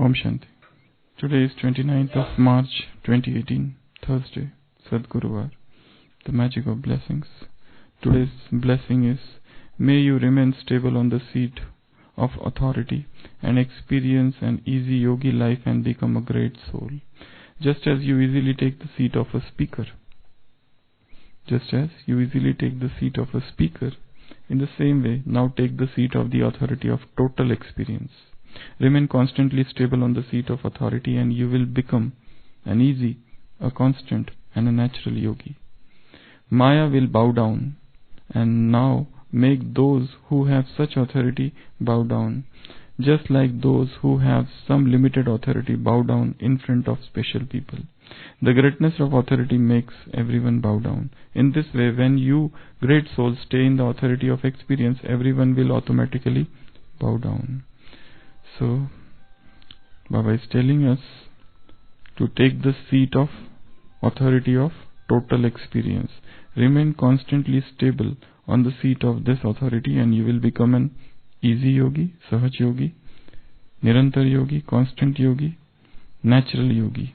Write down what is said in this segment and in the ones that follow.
Om Shanti. Today is 29th of March 2018, Thursday, Sadguruvar, the magic of blessings. Today's blessing is, may you remain stable on the seat of authority and experience an easy yogi life and become a great soul. Just as you easily take the seat of a speaker. Just as you easily take the seat of a speaker, in the same way, now take the seat of the authority of total experience. Remain constantly stable on the seat of authority and you will become an easy, a constant and a natural yogi. Maya will bow down, and now make those who have such authority bow down, just like those who have some limited authority bow down in front of special people. The greatness of authority makes everyone bow down. In this way, when you, great souls, stay in the authority of experience, everyone will automatically bow down. So, Baba is telling us to take the seat of authority of total experience. Remain constantly stable on the seat of this authority and you will become an easy yogi, sahaj yogi, nirantar yogi, constant yogi, natural yogi.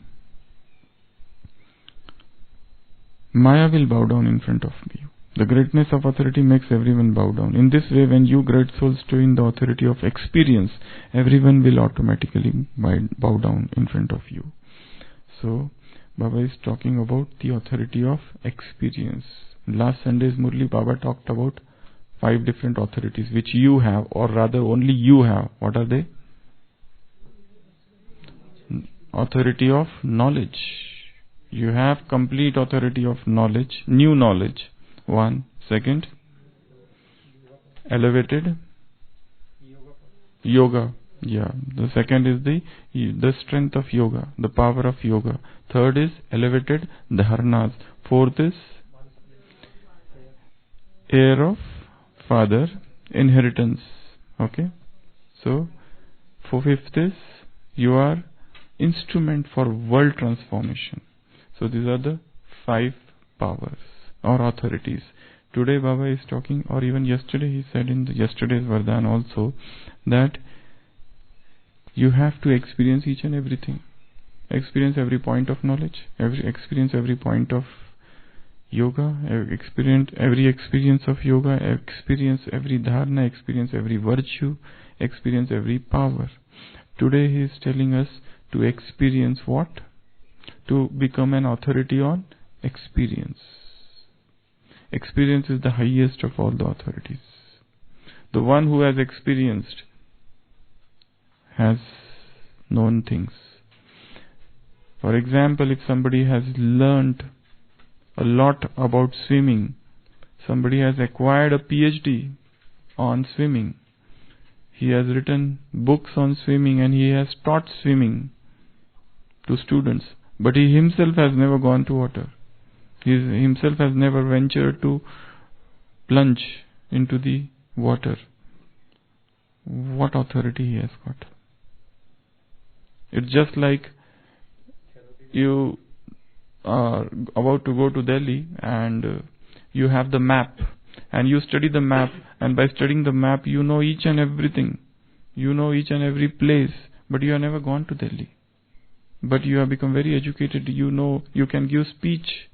Maya will bow down in front of you. The greatness of authority makes everyone bow down. In this way, when you great souls stay in the authority of experience, everyone will automatically bow down in front of you. So, Baba is talking about the authority of experience. Last Sunday's Murli, Baba talked about 5 different authorities which you have, or rather only you have. What are they? Authority of knowledge. You have complete authority of knowledge, new knowledge. 1. Second, elevated yoga. Yeah. The second is the strength of yoga, the power of yoga. Third is elevated dharnas. Fourth is heir of father, inheritance. Okay. So, fifth is you are instrument for world transformation. So these are the 5 powers or authorities. Today Baba is talking, or even yesterday he said in yesterday's Vardhan also, that you have to experience each and everything. Experience every point of knowledge, experience every point of yoga, experience every experience of yoga, experience every dharana, experience every virtue, experience every power. Today he is telling us to experience what? To become an authority on experience. Experience is the highest of all the authorities. The one who has experienced has known things. For example, if somebody has learnt a lot about swimming, somebody has acquired a PhD on swimming, he has written books on swimming and he has taught swimming to students, but he himself has never gone to water. He himself has never ventured to plunge into the water. What authority he has got? It's just like you are about to go to Delhi and you have the map and you study the map, and by studying the map you know each and everything. You know each and every place, but you have never gone to Delhi. But you have become very educated. You know, you can give speech.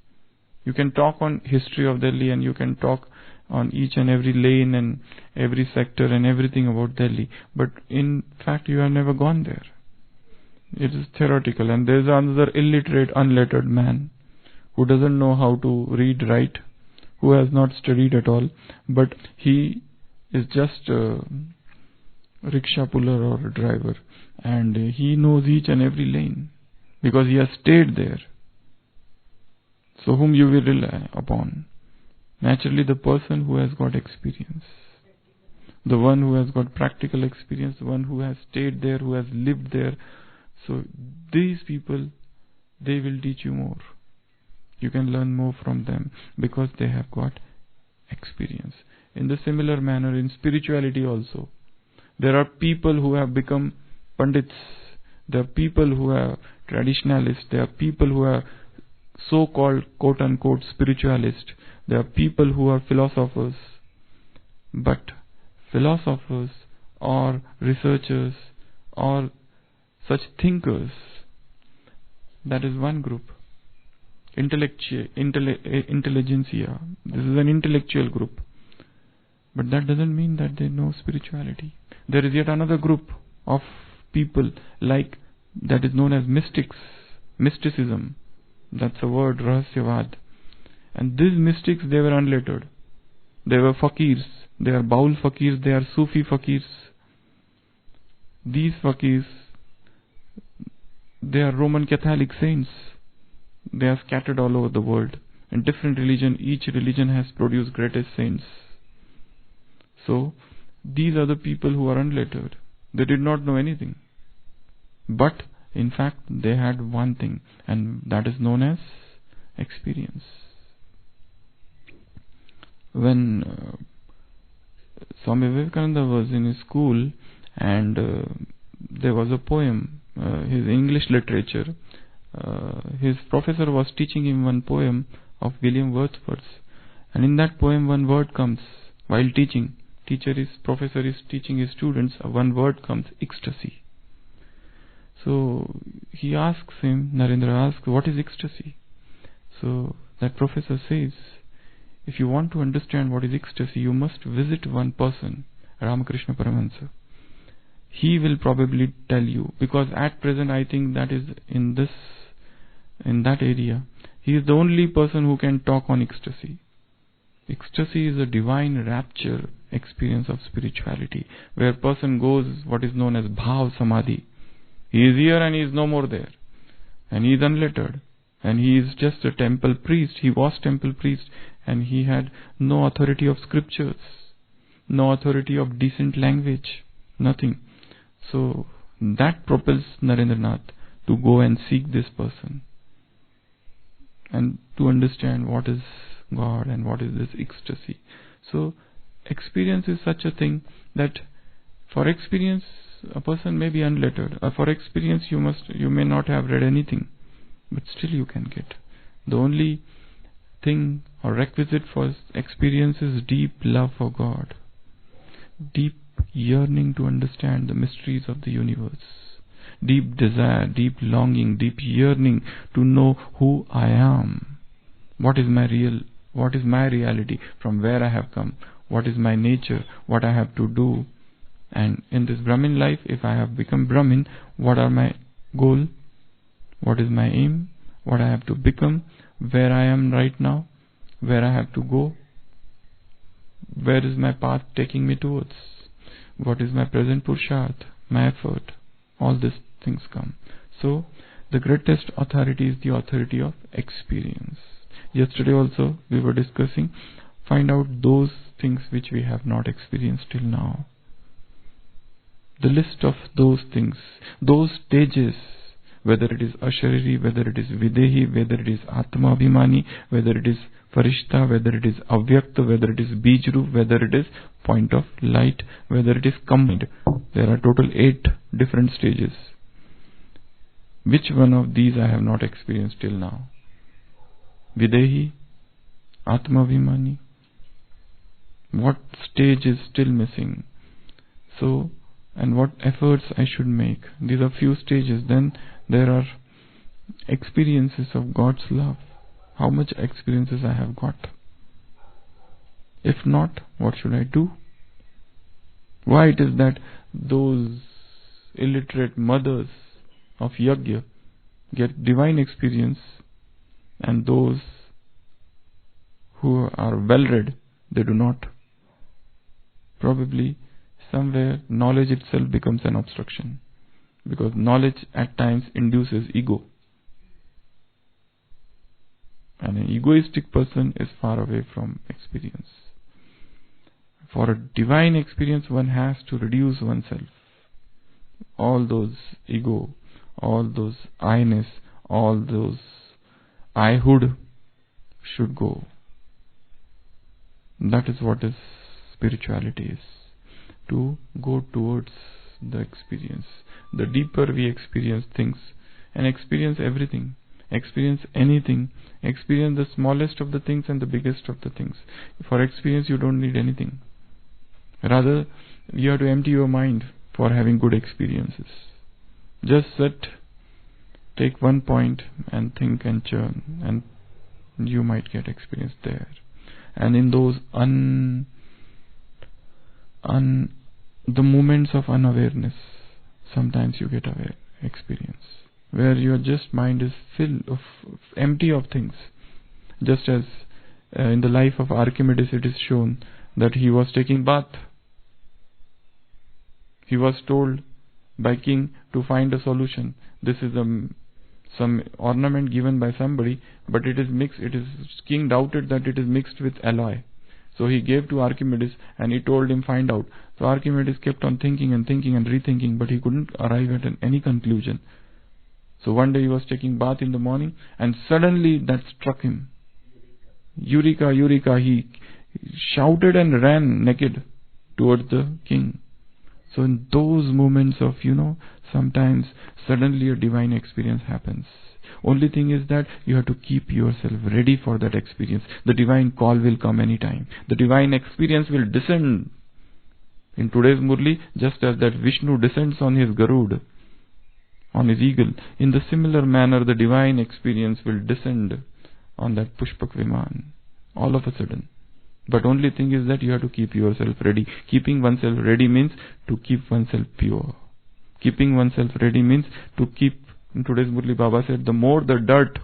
You can talk on history of Delhi and you can talk on each and every lane and every sector and everything about Delhi. But in fact, you have never gone there. It is theoretical. And there is another illiterate, unlettered man who doesn't know how to read, write, who has not studied at all. But he is just a rickshaw puller or a driver. And he knows each and every lane because he has stayed there. So whom you will rely upon? Naturally the person who has got experience. The one who has got practical experience, the one who has stayed there, who has lived there. So these people, they will teach you more. You can learn more from them because they have got experience. In the similar manner in spirituality also, there are people who have become pandits. There are people who are traditionalists. There are people who are so-called quote-unquote spiritualists. There are people who are philosophers. But philosophers or researchers or such thinkers. That is one group. Intelligentsia. This is an intellectual group. But that doesn't mean that they know spirituality. There is yet another group of people like that is known as mystics, mysticism. That's a word, Rahasyavad. And these mystics, they were unlettered. They were fakirs. They are Baul fakirs. They are Sufi fakirs. These fakirs, they are Roman Catholic saints. They are scattered all over the world. In different religion, each religion has produced greatest saints. So, these are the people who are unlettered. They did not know anything. But, in fact, they had one thing, and that is known as experience. When Swami Vivekananda was in his school, and there was a poem, his English literature, his professor was teaching him one poem of William Wordsworth, and in that poem one word comes while teaching. Professor is teaching his students, one word comes, ecstasy. So he asks him, Narendra asks, what is ecstasy? So that professor says, if you want to understand what is ecstasy, you must visit one person, Ramakrishna Paramahansa. He will probably tell you, because at present I think that is in that area, he is the only person who can talk on ecstasy. Ecstasy is a divine rapture experience of spirituality, where a person goes what is known as Bhav Samadhi. He is here and he is no more there. And he is unlettered. And he is just a temple priest. He was temple priest, and he had no authority of scriptures, no authority of decent language, nothing. So that propels Narendranath to go and seek this person and to understand what is God and what is this ecstasy. So experience is such a thing that for experience a person may be unlettered. For experience you may not have read anything, but still you can get. The only thing or requisite for experience is deep love for God, deep yearning to understand the mysteries of the universe, deep desire, deep longing, deep yearning to know who I am, what is my reality, from where I have come, what is my nature, what I have to do. And in this Brahmin life, if I have become Brahmin, what are my goal, what is my aim, what I have to become, where I am right now, where I have to go, where is my path taking me towards, what is my present Purusharth, my effort. All these things come. So the greatest authority is the authority of experience. Yesterday also we were discussing, find out those things which we have not experienced till now. The list of those things, those stages, whether it is Ashariri, whether it is Videhi, whether it is Atma Abhimani, whether it is Farishta, whether it is Avyakta, whether it is Bijru, whether it is point of light, whether it is combined. There are total 8 different stages. Which one of these I have not experienced till now? Videhi, Atma Abhimani. What stage is still missing? So, and what efforts I should make. These are few stages. Then there are experiences of God's love. How much experiences I have got. If not, what should I do? Why it is that those illiterate mothers of Yajna get divine experience, and those who are well read, they do not? Probably somewhere knowledge itself becomes an obstruction, because knowledge at times induces ego, and an egoistic person is far away from experience. For a divine experience, one has to reduce oneself. All those ego, all those I-ness, all those I-hood should go. That is what is spirituality is. To go towards the experience. The deeper we experience things, and experience everything, experience anything, experience the smallest of the things and the biggest of the things. For experience you don't need anything. Rather, you have to empty your mind for having good experiences. Just sit, take one point and think and churn, and you might get experience there. And in those the moments of unawareness, sometimes you get aware experience, where your just mind is filled of empty of things. Just as in the life of Archimedes it is shown that he was taking bath. He was told by king to find a solution. This is some ornament given by somebody, but it is mixed. King doubted that it is mixed with alloy. So he gave to Archimedes and he told him find out. So Archimedes kept on thinking and thinking and rethinking, but he couldn't arrive at any conclusion. So one day he was taking bath in the morning and suddenly that struck him. Eureka, Eureka! He shouted and ran naked towards the king. So in those moments of, sometimes suddenly a divine experience happens. Only thing is that you have to keep yourself ready for that experience. The divine call will come anytime. The divine experience will descend. In today's Murli, just as that Vishnu descends on his Garud, on his eagle, in the similar manner the divine experience will descend on that Pushpak Viman, all of a sudden. But only thing is that you have to keep yourself ready. Keeping oneself ready means to keep oneself pure. Keeping oneself ready means to keep, in today's Murli Baba said, the more the dirt,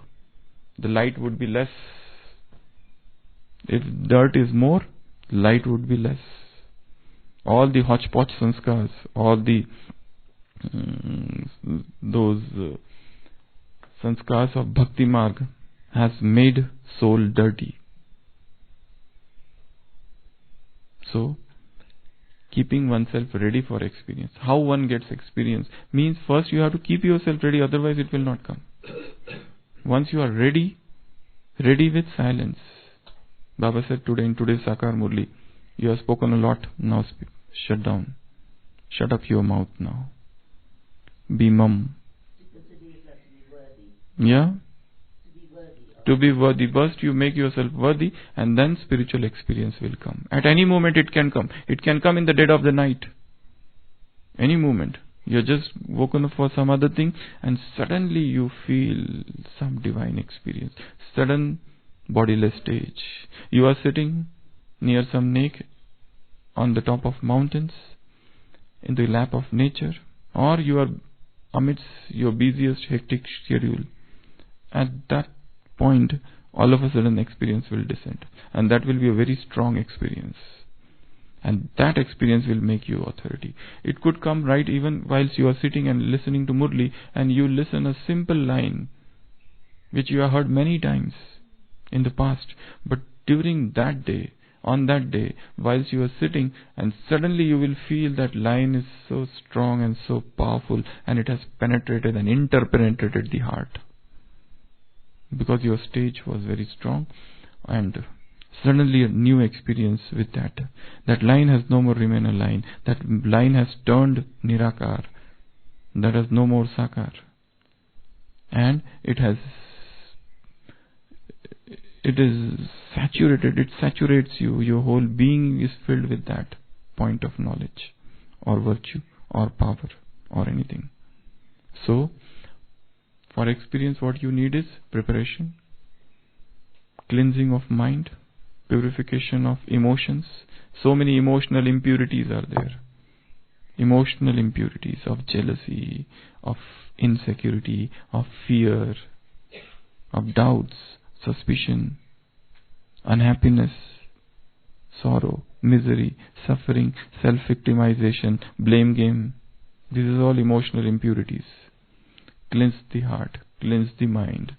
the light would be less. If dirt is more, light would be less. All the hodgepodge sanskars, all the those sanskars of Bhakti Marg has made soul dirty. So, keeping oneself ready for experience. How one gets experience means first you have to keep yourself ready, otherwise it will not come. Once you are ready with silence. Baba said today in today's Sakar Murli, you have spoken a lot, now shut down. Shut up your mouth now. Be mum. Yeah? To be worthy. First you make yourself worthy and then spiritual experience will come. At any moment it can come. It can come in the dead of the night. Any moment. You're just woken up for some other thing and suddenly you feel some divine experience. Sudden bodiless stage. You are sitting near some lake on the top of mountains in the lap of nature, or you are amidst your busiest hectic schedule. At that point, all of a sudden experience will descend, and that will be a very strong experience, and that experience will make you authority. It could come right even whilst you are sitting and listening to Murli, and you listen a simple line which you have heard many times in the past, but during that day, on that day, whilst you are sitting, and suddenly you will feel that line is so strong and so powerful, and it has penetrated and interpenetrated the heart. Because your stage was very strong, and suddenly a new experience with that. That line has no more remain a line. That line has turned Nirakar. That has no more Sakar. And it is saturated. It saturates you. Your whole being is filled with that point of knowledge, or virtue, or power, or anything. So, for experience, what you need is preparation, cleansing of mind, purification of emotions. So many emotional impurities are there. Emotional impurities of jealousy, of insecurity, of fear, of doubts, suspicion, unhappiness, sorrow, misery, suffering, self-victimization, blame game. This is all emotional impurities. Cleanse the heart, cleanse the mind.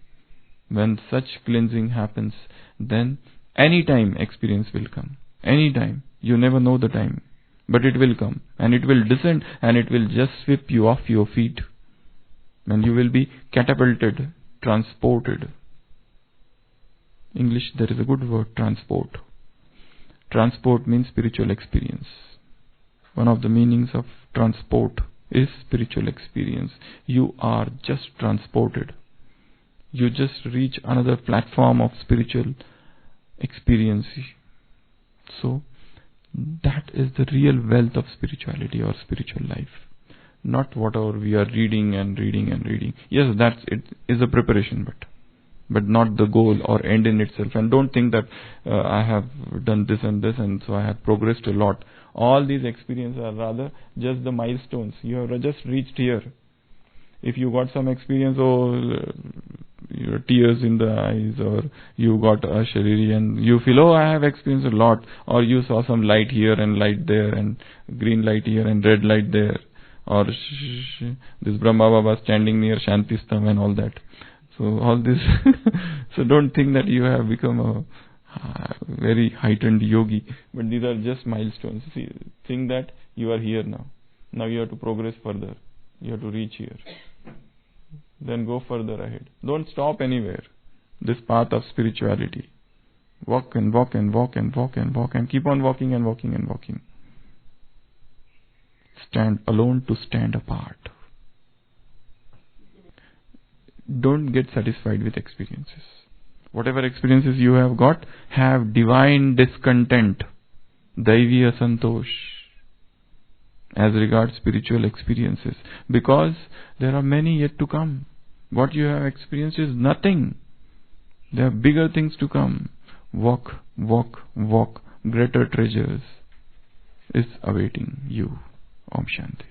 When such cleansing happens, then any time experience will come. Any time. You never know the time. But it will come. And it will descend and it will just sweep you off your feet. And you will be catapulted, transported. English, there is a good word, transport. Transport means spiritual experience. One of the meanings of transport is spiritual experience. You are just transported. You just reach another platform of spiritual experience. So, that is the real wealth of spirituality or spiritual life. not whatever we are reading and reading and reading. Yes, that's it is a preparation, but not the goal or end in itself. And don't think that I have done this and this and so I have progressed a lot. All these experiences are rather just the milestones. You have just reached here. If you got some experience, your tears in the eyes, or you got a shariri and you feel, I have experienced a lot, or you saw some light here and light there and green light here and red light there, or this Brahma Baba standing near Shantistam and all that. So all this, so don't think that you have become a very heightened yogi, but these are just milestones. See, think that you are here now. Now you have to progress further. You have to reach here. Then go further ahead. Don't stop anywhere. This path of spirituality. Walk and walk and walk and walk and walk and keep on walking and walking and walking. Stand alone to stand apart. Don't get satisfied with experiences. Whatever experiences you have got, have divine discontent, Daiviya Santosh, as regards spiritual experiences, because there are many yet to come. What you have experienced is nothing. There are bigger things to come. Walk, walk, walk. Greater treasures is awaiting you. Om Shanti.